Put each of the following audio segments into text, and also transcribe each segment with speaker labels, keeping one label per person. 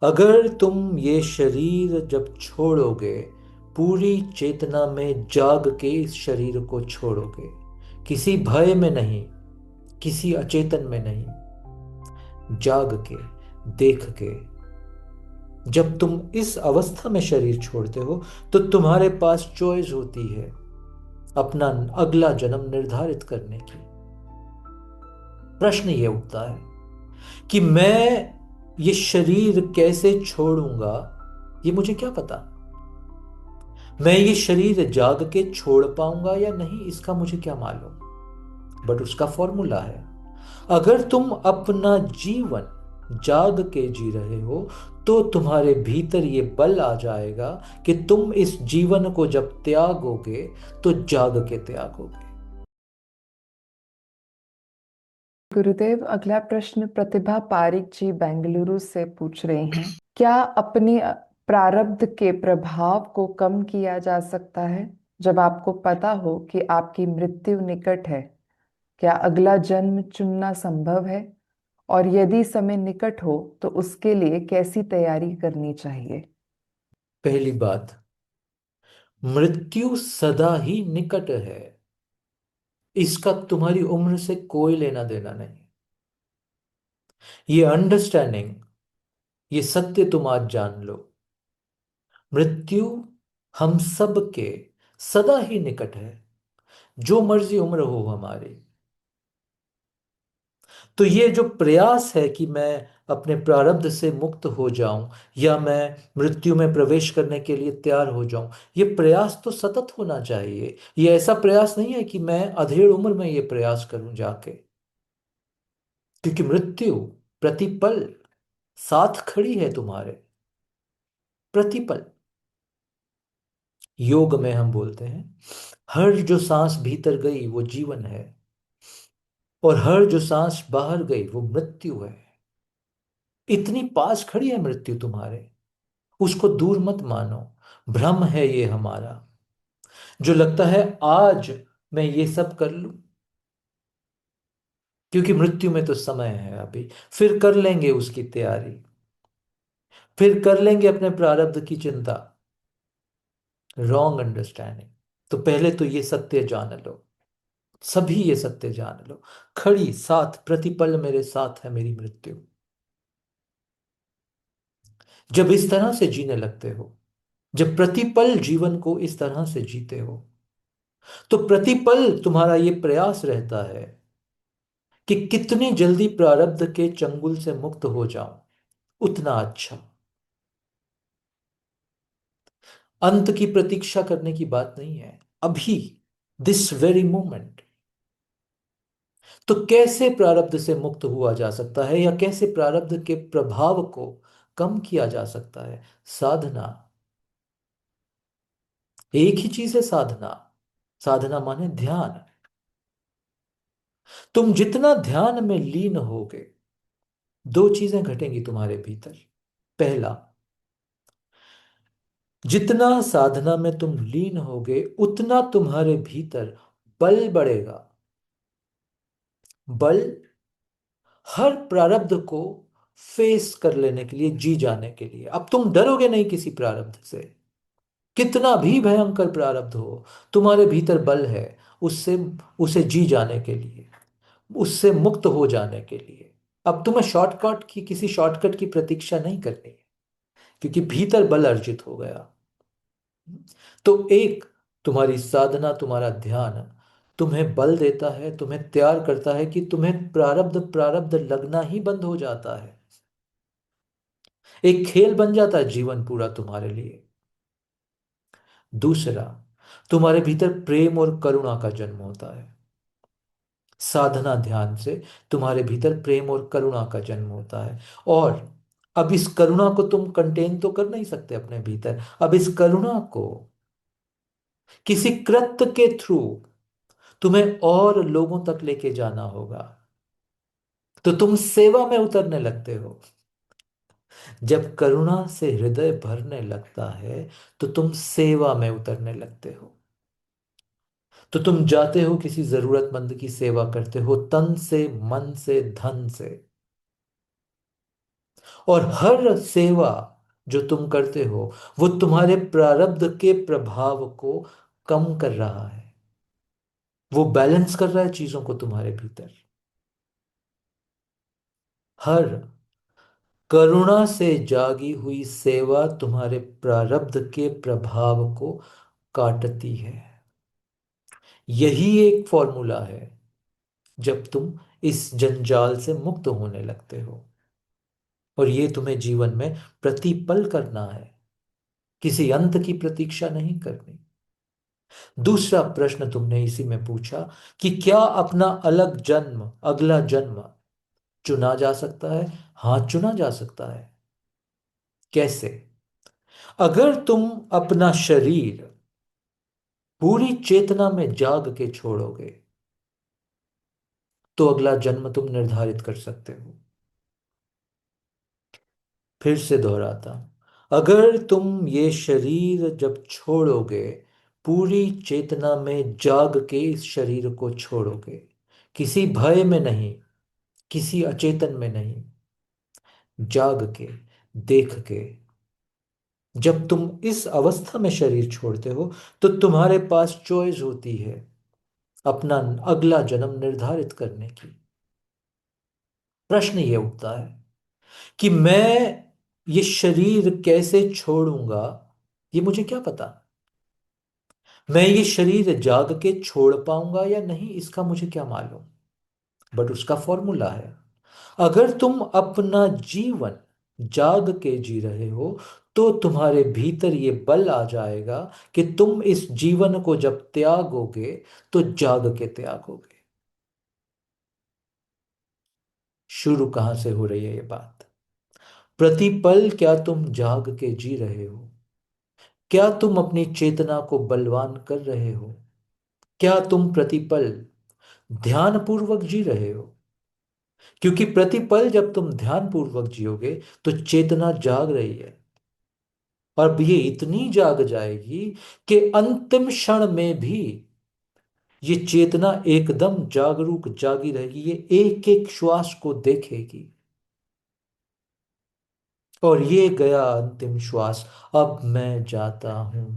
Speaker 1: अगर तुम ये शरीर जब छोड़ोगे, पूरी चेतना में जाग के इस शरीर को छोड़ोगे, किसी भय में नहीं, किसी अचेतन में नहीं, जाग के, देख के। जब तुम इस अवस्था में शरीर छोड़ते हो तो तुम्हारे पास चॉइस होती है अपना अगला जन्म निर्धारित करने की। प्रश्न ये उठता है कि मैं ये शरीर कैसे छोड़ूंगा, ये मुझे क्या पता। मैं ये शरीर जाग के छोड़ पाऊंगा या नहीं, इसका मुझे क्या मालूम। बट उसका फॉर्मूला है। अगर तुम अपना जीवन जाग के जी रहे हो तो तुम्हारे भीतर ये बल आ जाएगा कि तुम इस जीवन को जब त्यागोगे तो जाग के त्यागोगे।
Speaker 2: गुरुदेव, अगला प्रश्न प्रतिभा पारिक जी बेंगलुरु से पूछ रही हैं। क्या अपनी प्रारब्ध के प्रभाव को कम किया जा सकता है जब आपको पता हो कि आपकी मृत्यु निकट है? क्या अगला जन्म चुनना संभव है? और यदि समय निकट हो तो उसके लिए कैसी तैयारी करनी चाहिए?
Speaker 1: पहली बात, मृत्यु सदा ही निकट है। इसका तुम्हारी उम्र से कोई लेना देना नहीं। ये अंडरस्टैंडिंग, ये सत्य तुम आज जान लो। मृत्यु हम सब के सदा ही निकट है, जो मर्जी उम्र हो हमारी। तो ये जो प्रयास है कि मैं अपने प्रारब्ध से मुक्त हो जाऊं या मैं मृत्यु में प्रवेश करने के लिए तैयार हो जाऊं, ये प्रयास तो सतत होना चाहिए। ये ऐसा प्रयास नहीं है कि मैं अधेड़ उम्र में ये प्रयास करूं जाके। क्योंकि मृत्यु प्रतिपल साथ खड़ी है तुम्हारे, प्रतिपल। योग में हम बोलते हैं हर जो सांस भीतर गई वो जीवन है, और हर जो सांस बाहर गई वो मृत्यु है। इतनी पास खड़ी है मृत्यु तुम्हारे, उसको दूर मत मानो। भ्रम है ये हमारा, जो लगता है आज मैं ये सब कर लूं, क्योंकि मृत्यु में तो समय है अभी, फिर कर लेंगे उसकी तैयारी, फिर कर लेंगे अपने प्रारब्ध की चिंता। Wrong understanding. तो पहले तो ये सत्य जान लो, सभी ये सत्य जान लो। खड़ी साथ, प्रतिपल मेरे साथ है मेरी मृत्यु। जब इस तरह से जीने लगते हो, जब प्रतिपल जीवन को इस तरह से जीते हो, तो प्रतिपल तुम्हारा ये प्रयास रहता है कि कितनी जल्दी प्रारब्ध के चंगुल से मुक्त हो जाऊं, उतना अच्छा। अंत की प्रतीक्षा करने की बात नहीं है, अभी, दिस वेरी मोमेंट। तो कैसे प्रारब्ध से मुक्त हुआ जा सकता है या कैसे प्रारब्ध के प्रभाव को कम किया जा सकता है? साधना। एक ही चीज है साधना। साधना माने ध्यान। तुम जितना ध्यान में लीन होगे, दो चीजें घटेंगी तुम्हारे भीतर। पहला, जितना साधना में तुम लीन होगे उतना तुम्हारे भीतर बल बढ़ेगा। बल हर प्रारब्ध को फेस कर लेने के लिए, जी जाने के लिए। अब तुम डरोगे नहीं किसी प्रारब्ध से। कितना भी भयंकर प्रारब्ध हो, तुम्हारे भीतर बल है उससे, उसे जी जाने के लिए, उससे मुक्त हो जाने के लिए। अब तुम्हें शॉर्टकट की, किसी शॉर्टकट की प्रतीक्षा नहीं करनी है, क्योंकि भीतर बल अर्जित हो गया। तो एक, तुम्हारी साधना, तुम्हारा ध्यान तुम्हें बल देता है, तुम्हें तैयार करता है कि तुम्हें प्रारब्ध प्रारब्ध लगना ही बंद हो जाता है। एक खेल बन जाता है जीवन पूरा तुम्हारे लिए। दूसरा, तुम्हारे भीतर प्रेम और करुणा का जन्म होता है। साधना ध्यान से तुम्हारे भीतर प्रेम और करुणा का जन्म होता है। और अब इस करुणा को तुम कंटेन तो कर नहीं सकते अपने भीतर। अब इस करुणा को किसी कृत्य के थ्रू तुम्हें और लोगों तक लेके जाना होगा। तो तुम सेवा में उतरने लगते हो। जब करुणा से हृदय भरने लगता है तो तुम सेवा में उतरने लगते हो। तो तुम जाते हो, किसी जरूरतमंद की सेवा करते हो, तन से, मन से, धन से। और हर सेवा जो तुम करते हो वो तुम्हारे प्रारब्ध के प्रभाव को कम कर रहा है, वो बैलेंस कर रहा है चीजों को तुम्हारे भीतर। हर करुणा से जागी हुई सेवा तुम्हारे प्रारब्ध के प्रभाव को काटती है। यही एक फॉर्मूला है जब तुम इस जंजाल से मुक्त होने लगते हो। और ये तुम्हें जीवन में प्रतिपल करना है, किसी अंत की प्रतीक्षा नहीं करनी। दूसरा प्रश्न तुमने इसी में पूछा कि क्या अपना अलग जन्म, अगला जन्म चुना जा सकता है? हाँ, चुना जा सकता है। कैसे? अगर तुम अपना शरीर पूरी चेतना में जाग के छोड़ोगे तो अगला जन्म तुम निर्धारित कर सकते हो। फिर से दोहराता हूं, अगर तुम ये शरीर जब छोड़ोगे, पूरी चेतना में जाग के इस शरीर को छोड़ोगे, किसी भय में नहीं, किसी अचेतन में नहीं, जाग के, देख के, जब तुम इस अवस्था में शरीर छोड़ते हो तो तुम्हारे पास चॉइस होती है अपना अगला जन्म निर्धारित करने की। प्रश्न ये उठता है कि मैं ये शरीर कैसे छोड़ूंगा? ये मुझे क्या पता? मैं ये शरीर जाग के छोड़ पाऊंगा या नहीं, इसका मुझे क्या मालूम? बट उसका फॉर्मूला है। अगर तुम अपना जीवन जाग के जी रहे हो तो तुम्हारे भीतर ये बल आ जाएगा कि तुम इस जीवन को जब त्यागोगे तो जाग के त्यागोगे। शुरू कहां से हो रही है ये बात? प्रतिपल क्या तुम जाग के जी रहे हो? क्या तुम अपनी चेतना को बलवान कर रहे हो? क्या तुम प्रतिपल ध्यान पूर्वक जी रहे हो? क्योंकि प्रतिपल जब तुम ध्यान पूर्वक जियोगे तो चेतना जाग रही है। और अब ये इतनी जाग जाएगी कि अंतिम क्षण में भी ये चेतना एकदम जागरूक जागी रहेगी, ये एक एक श्वास को देखेगी। और ये गया अंतिम श्वास, अब मैं जाता हूं।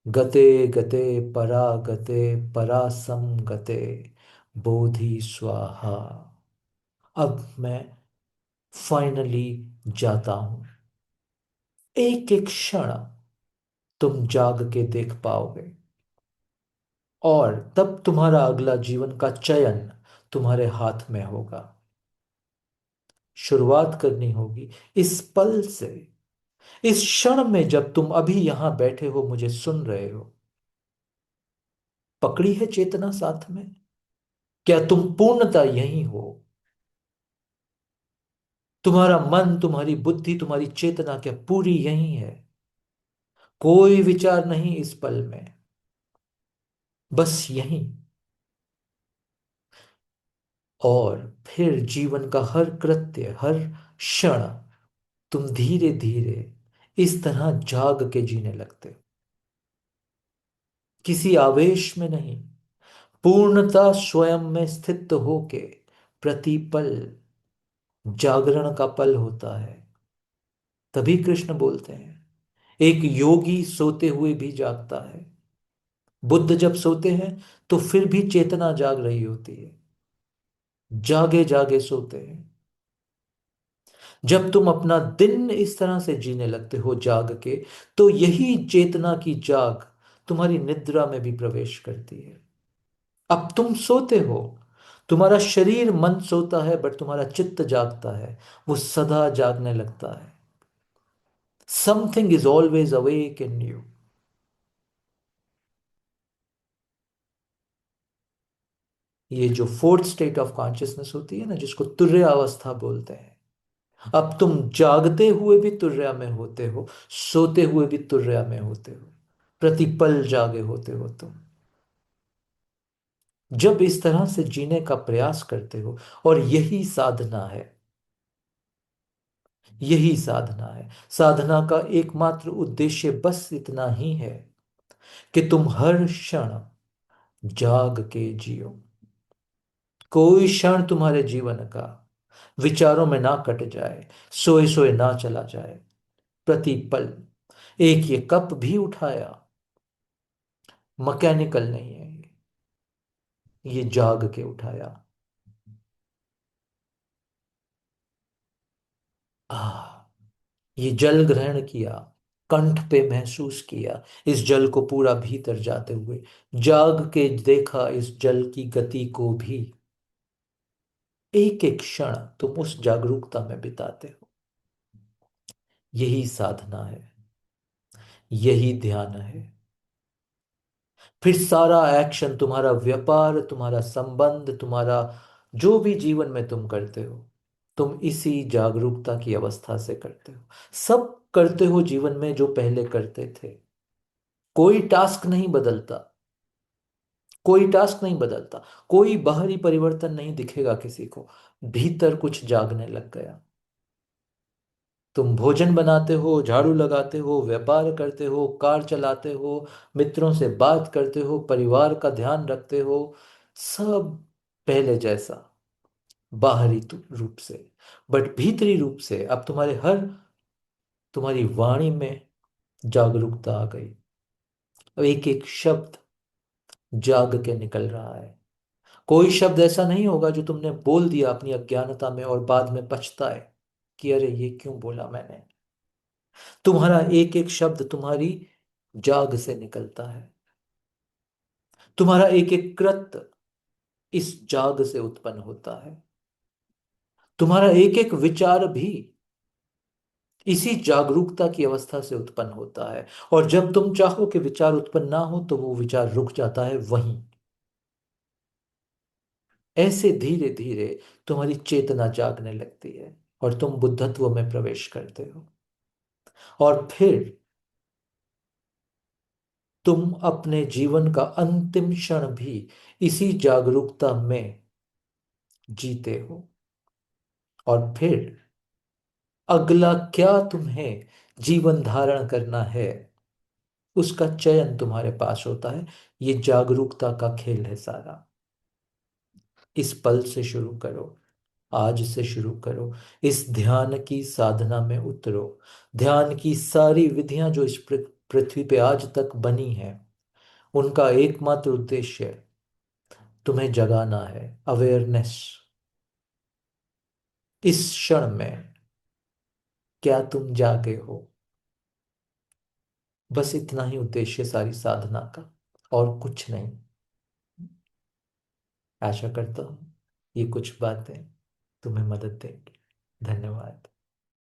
Speaker 1: गते गते परा गते परासम गते बोधि स्वाहा। अब मैं फाइनली जाता हूं। एक एक क्षण तुम जाग के देख पाओगे और तब तुम्हारा अगला जीवन का चयन तुम्हारे हाथ में होगा। शुरुआत करनी होगी इस पल से, इस क्षण में जब तुम अभी यहां बैठे हो मुझे सुन रहे हो। पकड़ी है चेतना साथ में? क्या तुम पूर्णता यही हो? तुम्हारा मन, तुम्हारी बुद्धि, तुम्हारी चेतना क्या पूरी यही है? कोई विचार नहीं इस पल में, बस यही। और फिर जीवन का हर कृत्य, हर क्षण तुम धीरे धीरे इस तरह जाग के जीने लगते हो, किसी आवेश में नहीं, पूर्णता स्वयं में स्थित होके। प्रतिपल जागरण का पल होता है। तभी कृष्ण बोलते हैं एक योगी सोते हुए भी जागता है। बुद्ध जब सोते हैं तो फिर भी चेतना जाग रही होती है, जागे जागे सोते हैं। जब तुम अपना दिन इस तरह से जीने लगते हो जाग के, तो यही चेतना की जाग तुम्हारी निद्रा में भी प्रवेश करती है। अब तुम सोते हो, तुम्हारा शरीर मन सोता है बट तुम्हारा चित्त जागता है, वो सदा जागने लगता है। Something is always awake in you. ये जो फोर्थ स्टेट ऑफ कॉन्शियसनेस होती है ना, जिसको तुर्य अवस्था बोलते हैं, अब तुम जागते हुए भी तुर्या में होते हो, सोते हुए भी तुर्या में होते हो, प्रतिपल जागे होते हो तुम। जब इस तरह से जीने का प्रयास करते हो, और यही साधना है, यही साधना है। साधना का एकमात्र उद्देश्य बस इतना ही है कि तुम हर क्षण जाग के जियो। कोई क्षण तुम्हारे जीवन का विचारों में ना कट जाए, सोए सोए ना चला जाए। प्रतिपल एक ये कप भी उठाया, मैकेनिकल नहीं है ये जाग के उठाया। आ ये जल ग्रहण किया, कंठ पे महसूस किया इस जल को पूरा भीतर जाते हुए, जाग के देखा इस जल की गति को भी। एक एक क्षण तुम उस जागरूकता में बिताते हो। यही साधना है, यही ध्यान है। फिर सारा एक्शन, तुम्हारा व्यापार, तुम्हारा संबंध, तुम्हारा जो भी जीवन में तुम करते हो, तुम इसी जागरूकता की अवस्था से करते हो। सब करते हो जीवन में जो पहले करते थे। कोई टास्क नहीं बदलता, कोई टास्क नहीं बदलता, कोई बाहरी परिवर्तन नहीं दिखेगा किसी को। भीतर कुछ जागने लग गया। तुम भोजन बनाते हो, झाड़ू लगाते हो, व्यापार करते हो, कार चलाते हो, मित्रों से बात करते हो, परिवार का ध्यान रखते हो, सब पहले जैसा, बाहरी रूप से। बट भीतरी रूप से अब तुम्हारी वाणी में जागरूकता आ गई। अब एक एक शब्द जाग के निकल रहा है। कोई शब्द ऐसा नहीं होगा जो तुमने बोल दिया अपनी अज्ञानता में और बाद में पछताए कि अरे ये क्यों बोला मैंने। तुम्हारा एक एक शब्द तुम्हारी जाग से निकलता है। तुम्हारा एक एक कृत्य इस जाग से उत्पन्न होता है। तुम्हारा एक एक विचार भी इसी जागरूकता की अवस्था से उत्पन्न होता है। और जब तुम चाहो कि विचार उत्पन्न ना हो तो वो विचार रुक जाता है वहीं। ऐसे धीरे धीरे तुम्हारी चेतना जागने लगती है और तुम बुद्धत्व में प्रवेश करते हो। और फिर तुम अपने जीवन का अंतिम क्षण भी इसी जागरूकता में जीते हो। और फिर अगला क्या तुम्हें जीवन धारण करना है, उसका चयन तुम्हारे पास होता है। ये जागरूकता का खेल है सारा। इस पल से शुरू करो, आज से शुरू करो। इस ध्यान की साधना में उतरो। ध्यान की सारी विधियां जो इस पृथ्वी पे आज तक बनी हैं, उनका एकमात्र उद्देश्य तुम्हें जगाना है। अवेयरनेस। इस क्षण में क्या तुम जागे हो? बस इतना ही उद्देश्य सारी साधना का, और कुछ नहीं। आशा करता हूं ये कुछ बातें तुम्हें मदद देंगी। धन्यवाद।